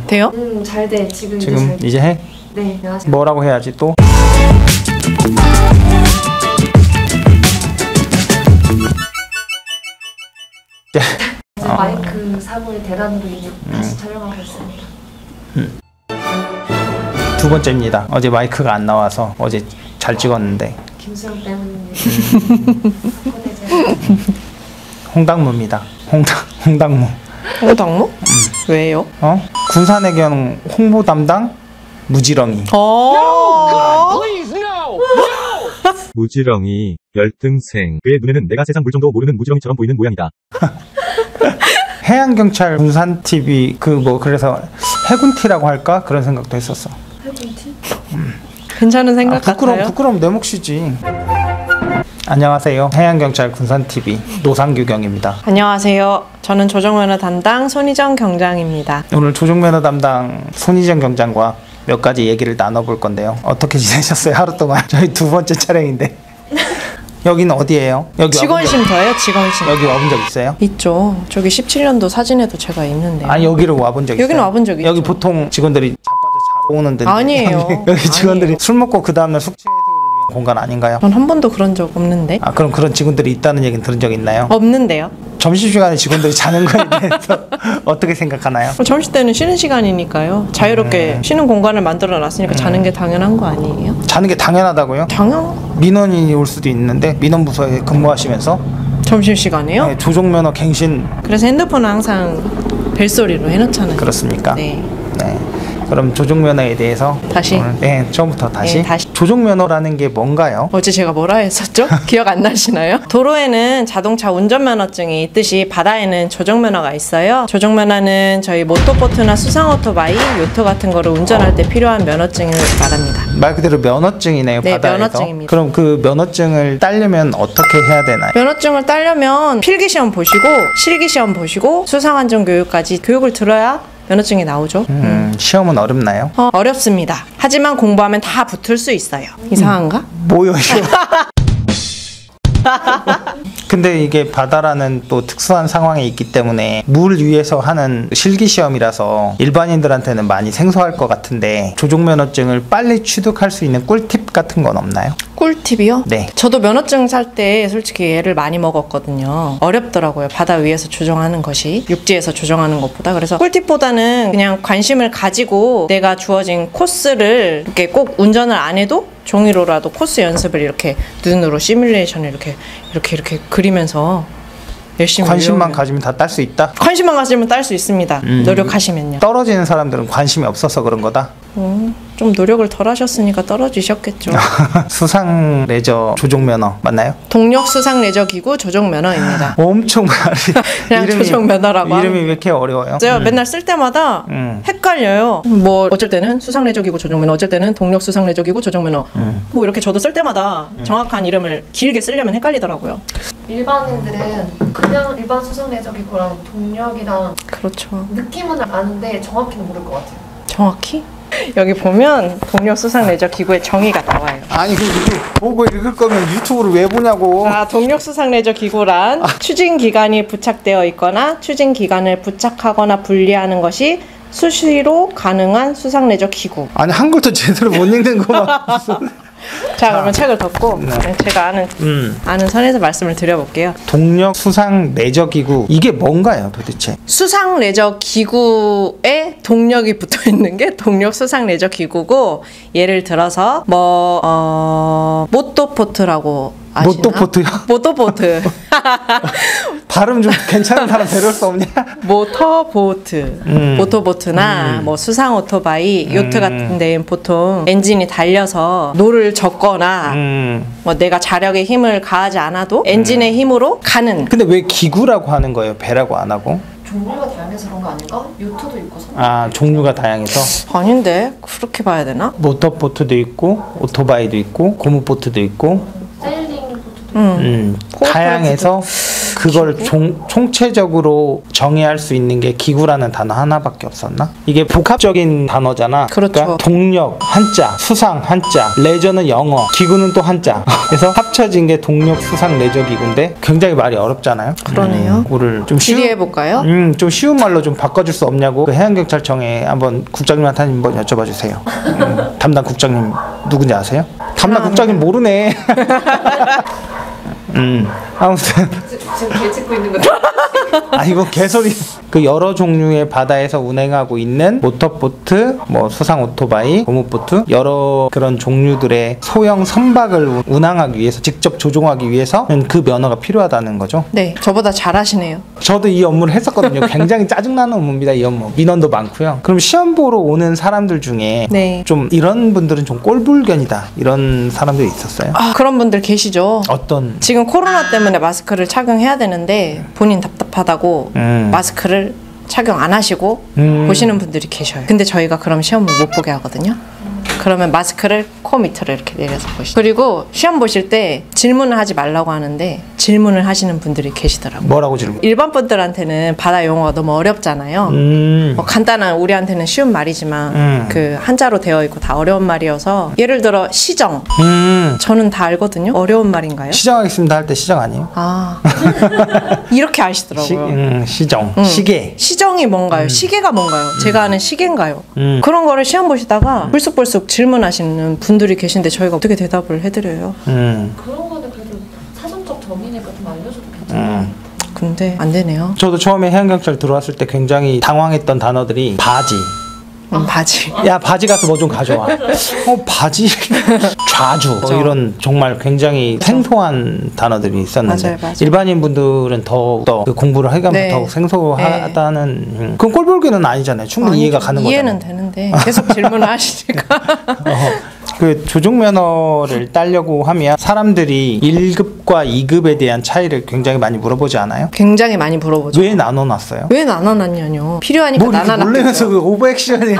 돼요? 잘 돼. 지금 이제 해? 네, 안녕하세요. 뭐라고 해야지 또? 마이크 사고의 대란으로 인해 다시 촬영하고 있습니다. 두 번째입니다. 어제 마이크가 안 나와서 어제 잘 찍었는데. 김수영 때문입니다. 홍당무입니다. 홍당무. 홍당무? 왜요? 군산해경 홍보 담당 무지렁이. 무지렁이 열등생. 그의 눈에는 내가 세상 물정도 모르는 무지렁이처럼 보이는 모양이다. 해양경찰 군산TV 그래서 해군티라고 할까? 그런 생각도 했었어. 해군티? 괜찮은 생각 같아요. 부끄러움 내 몫이지. 안녕하세요. 해양경찰 군산TV 노상규경입니다. 안녕하세요. 저는 조정면허 담당 손희정 경장입니다. 오늘 조정면허 담당 손희정 경장과 몇 가지 얘기를 나눠볼 건데요. 어떻게 지내셨어요? 하루 동안. 저희 두 번째 촬영인데. 여기는 어디예요? 여기 직원쉼터예요. 직원쉼터. 여기 와본 적 있어요? 있죠. 저기 17년도 사진에도 제가 있는데요. 아니 여기를 와본 적 있어요? 여기는 와본 적 있죠. 여기 보통 직원들이 자빠져 자러 오는 데인데 아니에요. 여기 직원들이 술 먹고 그 다음날 숙취 해소를 위한 공간 아닌가요? 전 한 번도 그런 적 없는데. 아 그럼 그런 직원들이 있다는 얘기는 들은 적 있나요? 없는데요. 점심시간에 직원들이 자는 거에 대해서 어떻게 생각하나요? 점심때는 쉬는 시간이니까요. 자유롭게 쉬는 공간을 만들어 놨으니까 자는 게 당연한 거 아니에요? 자는 게 당연하다고요? 민원인이 올 수도 있는데 민원부서에 근무하시면서 점심시간에요? 네, 조종면허 갱신. 그래서 핸드폰은 항상 벨소리로 해놓잖아요. 그렇습니까? 네. 그럼 조종면허에 대해서 다시? 오늘, 처음부터 다시. 네, 다시. 조종면허라는 게 뭔가요? 어제 제가 뭐라 했었죠? 기억 안 나시나요? 도로에는 자동차 운전면허증이 있듯이 바다에는 조종면허가 있어요. 조종면허는 저희 모터보트나 수상오토바이, 요트 같은 거를 운전할 때 필요한 면허증을 말합니다. 말 그대로 면허증이네요. 네, 바다에서. 면허증입니다. 그럼 그 면허증을 따려면 어떻게 해야 되나요? 면허증을 따려면 필기시험 보시고 실기시험 보시고 수상안전교육까지 교육을 들어야 면허증이 나오죠. 시험은 어렵나요? 어렵습니다. 하지만 공부하면 다 붙을 수 있어요. 이상한가? 뭐요 이거? 근데 이게 바다라는 또 특수한 상황에 있기 때문에 물 위에서 하는 실기시험이라서 일반인들한테는 많이 생소할 것 같은데 조종면허증을 빨리 취득할 수 있는 꿀팁 같은 건 없나요? 꿀팁이요? 네. 저도 면허증 살 때 솔직히 애를 많이 먹었거든요. 어렵더라고요. 바다 위에서 조종하는 것이 육지에서 조종하는 것보다. 그래서 꿀팁보다는 그냥 관심을 가지고 내가 주어진 코스를 이렇게 꼭 운전을 안 해도 종이로라도 코스 연습을 이렇게 눈으로 시뮬레이션을 이렇게 그리면서 열심히 관심만 외우면. 가지면 다 딸 수 있다? 관심만 가지면 딸 수 있습니다. 노력하시면요. 떨어지는 사람들은 관심이 없어서 그런 거다? 좀 노력을 덜 하셨으니까 떨어지셨겠죠. 수상 레저 조종면허 맞나요? 동력 수상 레저 기구 조종 면허입니다. 엄청 그냥 조종 면허라고 이름이 왜 이렇게 어려워요? 제가 맨날 쓸 때마다 헷갈려요. 뭐 어쩔 때는 수상 레저 기구 조종 면허, 어쩔 때는 동력 수상 레저 기구 조종 면허. 뭐 이렇게 저도 쓸 때마다 정확한 이름을 길게 쓰려면 헷갈리더라고요. 일반인들은 그냥 일반 수상레저기구랑 동력이랑 그렇죠. 느낌은 아는데 정확히는 모를 것 같아요. 정확히? 여기 보면 동력 수상 레저 기구의 정의가 나와요. 아니 이거 보고 읽을 거면 유튜브를 왜 보냐고. 동력 수상 레저 기구란 추진 기관이 부착되어 있거나 추진 기관을 부착하거나 분리하는 것이 수시로 가능한 수상 레저 기구. 아니 한글도 제대로 못 읽는 거만. 자, 그러면 책을 덮고 제가 아는 선에서 말씀을 드려볼게요. 동력 수상 레저 기구 이게 뭔가요 도대체? 수상 레저 기구에 동력이 붙어 있는 게 동력 수상 레저 기구고, 예를 들어서 모터보트라고 아시나? 모터보트요? 모터보트. 발음 좀 괜찮은 사람 데려올 수 없냐? 모터보트, 모터보트나 뭐 수상 오토바이, 요트 같은 데는 보통 엔진이 달려서 노를 젓거나 뭐 내가 자력에 힘을 가하지 않아도 엔진의 힘으로 가는. 근데 왜 기구라고 하는 거예요? 배라고 안 하고? 종류가 다양해서 그런 거 아닌가? 요트도 있고 종류가 다양해서? 아닌데 그렇게 봐야 되나? 모터보트도 있고 오토바이도 있고 고무보트도 있고 세일링 보트도 다양해서 그걸 총체적으로 정의할 수 있는 게 기구라는 단어 하나밖에 없었나? 이게 복합적인 단어잖아. 그렇죠. 그러니까 동력 한자, 수상 한자, 레저는 영어, 기구는 또 한자. 그래서 합쳐진 게 동력 수상 레저 기구인데 굉장히 말이 어렵잖아요. 그러네요. 이거를 좀 질의해볼까요? 좀 쉬운 말로 좀 바꿔줄 수 없냐고 그 해양경찰청에 한번 국장님한테 한번 여쭤봐 주세요. 담당 국장님 누군지 아세요? 담당 국장님 모르네. 아무튼 지금 개 찍고 있는 거 아 이거 개소리. 그 여러 종류의 바다에서 운행하고 있는 모터보트, 뭐 수상 오토바이, 고무보트 여러 그런 종류들의 소형 선박을 운항하기 위해서 직접 조종하기 위해서는 그 면허가 필요하다는 거죠. 네, 저보다 잘하시네요. 저도 이 업무를 했었거든요. 굉장히 짜증나는 업무입니다. 이 업무. 민원도 많고요. 그럼 시험 보러 오는 사람들 중에 네. 좀 이런 분들은 좀 꼴불견이다 이런 사람들이 있었어요. 아, 그런 분들 계시죠. 어떤 지금 코로나 때문에 마스크를 착용해야 되는데 본인 답답하다고 마스크를 착용 안 하시고 보시는 분들이 계셔요. 근데 저희가 그럼 시험을 못 보게 하거든요. 그러면 마스크를 코 밑으로 이렇게 내려서 보시죠. 그리고 시험 보실 때 질문을 하지 말라고 하는데 질문을 하시는 분들이 계시더라고요. 뭐라고 질문? 일반 분들한테는 바다 용어가 너무 어렵잖아요. 뭐 간단한 우리한테는 쉬운 말이지만 그 한자로 되어 있고 다 어려운 말이어서 예를 들어 시정. 저는 다 알거든요. 어려운 말인가요? 시정하겠습니다 할 때 시정 아니에요? 아 이렇게 아시더라고요. 시정, 시계. 시정이 뭔가요? 시계가 뭔가요? 제가 아는 시계인가요? 그런 거를 시험 보시다가 불쑥불쑥 질문하시는 분들이 계신데 저희가 어떻게 대답을 해드려요? 그런 거는 그래도 사전적 정의니까 좀 알려줘도 괜찮아요. 근데 안 되네요. 저도 처음에 해양경찰 들어왔을 때 굉장히 당황했던 단어들이 바지. 바지. 야 바지 가서 뭐 좀 가져와. 바지. 좌주. 이런 정말 굉장히 생소한 단어들이 있었는데 맞아요. 일반인 분들은 더욱더 그 공부를 하기가 네. 더욱 생소하다는 그건 꼴불견은 아니잖아요. 충분히 이해가 가는 이해는 거잖아요. 되는데 계속 질문을 하시니까. 그 조종면허를 따려고 하면 사람들이 1급과 2급에 대한 차이를 굉장히 많이 물어보지 않아요? 굉장히 많이 물어보죠. 왜 나눠놨어요? 왜 나눠놨냐뇨. 필요하니까 뭐 이렇게 놀래면서 나눠놨겠죠. 그 오버액션이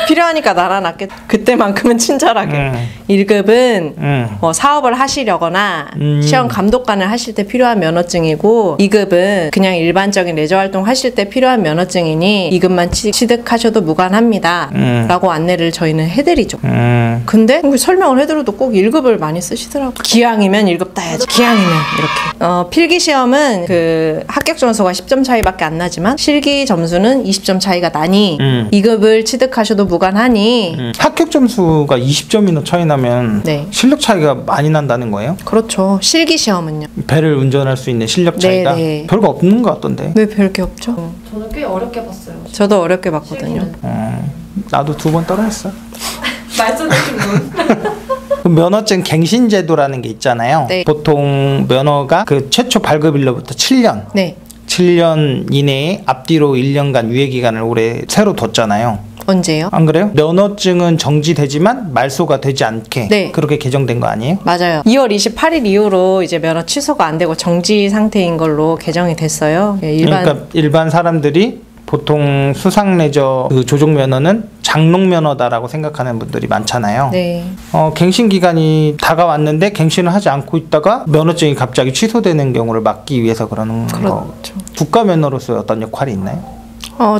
필요하니까 나눠놨겠죠. 그때만큼은 친절하게. 1급은 뭐 사업을 하시려거나 시험 감독관을 하실 때 필요한 면허증이고 2급은 그냥 일반적인 레저 활동 하실 때 필요한 면허증이니 2급만 취득하셔도 무관합니다. 라고 안내를 저희는 해드리죠. 근데 설명을 해드려도 꼭 1급을 많이 쓰시더라고요. 기왕이면 1급 따야지. 기왕이면 이렇게. 필기 시험은 그 합격 점수가 10점 차이밖에 안 나지만 실기 점수는 20점 차이가 나니 2급을 취득하셔도 무관하니 합격 점수가 20점이나 차이 나면 네. 실력 차이가 많이 난다는 거예요? 그렇죠. 실기 시험은요. 배를 운전할 수 있는 실력 차이가 네. 별거 없는 것 같던데. 왜 별게 없죠? 저는 꽤 어렵게 봤어요. 저도 어렵게 봤거든요. 나도 2번 떨어졌어. 말씀하신 분. 그 면허증 갱신제도라는 게 있잖아요. 네. 보통 면허가 그 최초 발급일로부터 7년. 네. 7년 이내에 앞뒤로 1년간 유예기간을 올해 새로 뒀잖아요. 언제요? 안 그래요? 면허증은 정지되지만 말소가 되지 않게 네. 그렇게 개정된 거 아니에요? 맞아요. 2월 28일 이후로 이제 면허 취소가 안 되고 정지 상태인 걸로 개정이 됐어요. 예, 그러니까 일반 사람들이 보통 수상레저 그 조종 면허는 장롱 면허다라고 생각하는 분들이 많잖아요. 네. 갱신 기간이 다가왔는데 갱신을 하지 않고 있다가 면허증이 갑자기 취소되는 경우를 막기 위해서 그러는 거. 그렇죠. 국가 면허로서의 어떤 역할이 있나요?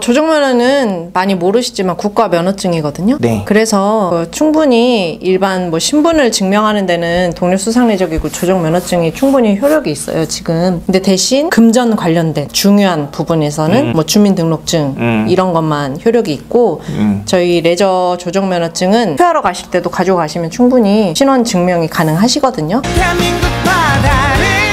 조종면허는 많이 모르시지만 국가 면허증이거든요. 네. 그래서 충분히 일반 뭐 신분을 증명하는 데는 동료수상레저기구 조종면허증이 충분히 효력이 있어요, 지금. 근데 대신 금전 관련된 중요한 부분에서는 뭐 주민등록증 이런 것만 효력이 있고 저희 레저 조종면허증은 투하러 가실 때도 가지고 가시면 충분히 신원 증명이 가능하시거든요. 대한민국 바다를